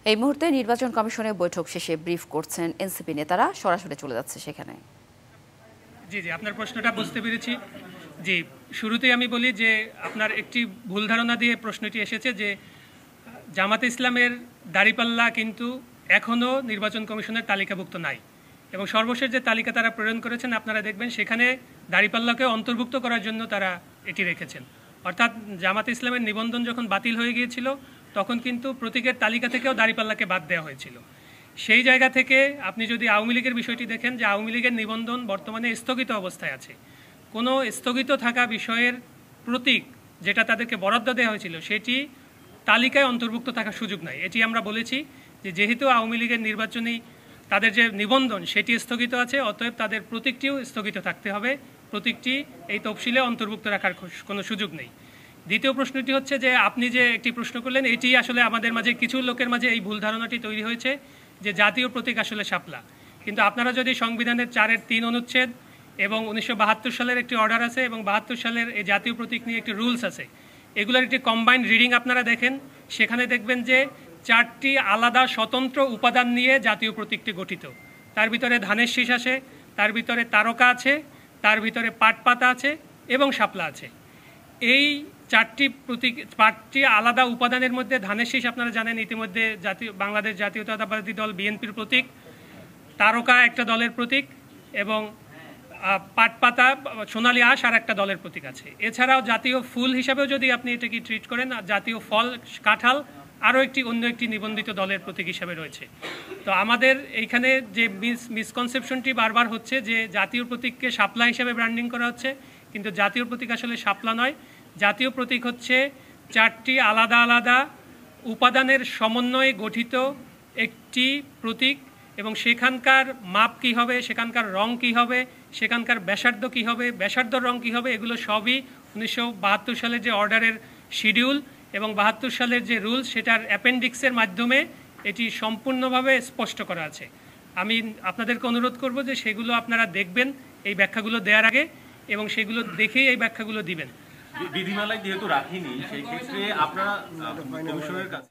এই মুহূর্তে নির্বাচন কমিশনের বৈঠক শেষে ব্রিফ করছেন এনসিপি নেতারা, সরাসরি চলে যাচ্ছে সেখানে। জি জি, আপনার প্রশ্নটা বুঝতে পেরেছি। জি, শুরুতেই আমি বলি যে আপনার একটি ভুল ধারণা দিয়ে প্রশ্নটি এসেছে যে জামাতে ইসলামের দাঁড়িপাল্লা কিন্তু এখনও নির্বাচন কমিশনের তালিকাভুক্ত নাই, এবং সর্বশেষ যে তালিকা তারা প্রেরণ করেছেন আপনারা দেখবেন সেখানে দাঁড়িপাল্লাকে অন্তর্ভুক্ত করার জন্য তারা এটি রেখেছেন। অর্থাৎ জামাতে ইসলামের নিবন্ধন যখন বাতিল হয়ে গিয়েছিল তখন কিন্তু প্রতীকের তালিকা থেকেও দাঁড়িপাল্লাকে বাদ দেওয়া হয়েছিল। সেই জায়গা থেকে আপনি যদি আওয়ামী লীগের বিষয়টি দেখেন যে আওয়ামী লীগের নিবন্ধন বর্তমানে স্থগিত অবস্থায় আছে। কোনো স্থগিত থাকা বিষয়ের প্রতীক যেটা তাদেরকে বরাদ্দ দেওয়া হয়েছিল সেটি তালিকায় অন্তর্ভুক্ত থাকার সুযোগ নাই। এটি আমরা বলেছি যে যেহেতু আওয়ামী লীগের নির্বাচনী তাদের যে নিবন্ধন সেটি স্থগিত আছে, অতএব তাদের প্রতীকটিও স্থগিত থাকতে হবে, প্রতীকটি এই তফসিলে অন্তর্ভুক্ত রাখার কোনো সুযোগ নেই। দ্বিতীয় প্রশ্নটি হচ্ছে যে আপনি যে একটি প্রশ্ন করলেন, এটি আসলে আমাদের মাঝে কিছু লোকের মাঝে এই ভুল ধারণাটি তৈরি হয়েছে যে জাতীয় প্রতীক আসলে শাপলা। কিন্তু আপনারা যদি সংবিধানের 4-3 অনুচ্ছেদ এবং 1972 সালের একটি অর্ডার আছে এবং 72 সালের এই জাতীয় প্রতীক নিয়ে একটি রুলস আছে, এগুলোর একটি কম্বাইন্ড রিডিং আপনারা দেখেন, সেখানে দেখবেন যে 4টি আলাদা স্বতন্ত্র উপাদান নিয়ে জাতীয় প্রতীকটি গঠিত। তার ভিতরে ধানের শীষ আছে, তার ভিতরে তারকা আছে, তার ভিতরে পাট পাতা আছে এবং শাপলা আছে। এই 4টি আলাদা উপাদানের মধ্যে ধানের শীষ আপনারা জানেন ইতিমধ্যে বাংলাদেশ জাতীয়তাবাদী দল বিএনপির প্রতীক, তারকা একটা দলের প্রতীক এবং পাট পাতা সোনালী আঁশ আর একটা দলের প্রতীক আছে। এছাড়াও জাতীয় ফুল হিসাবেও যদি আপনি এটাকে ট্রিট করেন, জাতীয় ফল কাঁঠাল আরও অন্য একটি নিবন্ধিত দলের প্রতীক হিসাবে রয়েছে। তো আমাদের এইখানে যে মিসকনসেপশনটি বারবার হচ্ছে যে জাতীয় প্রতীককে শাপলা হিসাবে ব্র্যান্ডিং করা হচ্ছে, কিন্তু জাতীয় প্রতীক আসলে শাপলা নয়। জাতীয় প্রতীক হচ্ছে 4টি আলাদা আলাদা উপাদানের সমন্বয়ে গঠিত একটি প্রতীক, এবং সেখানকার মাপ কী হবে, সেখানকার রং কী হবে, সেখানকার ব্যাসার্ধ কী হবে, ব্যাসার্ধর রং কী হবে, এগুলো সবই 1972 সালের যে অর্ডারের শিডিউল এবং 72 সালের যে রুলস সেটার অ্যাপেন্ডিক্সের মাধ্যমে এটি সম্পূর্ণভাবে স্পষ্ট করা আছে। আমি আপনাদেরকে অনুরোধ করব যে সেগুলো আপনারা দেখবেন এই ব্যাখ্যাগুলো দেওয়ার আগে, এবং সেগুলো দেখেই এই ব্যাখ্যাগুলো দিবেন। বিধিমালায় যেহেতু রাখিনি সেই ক্ষেত্রে আপনারা কমিশনের কাছে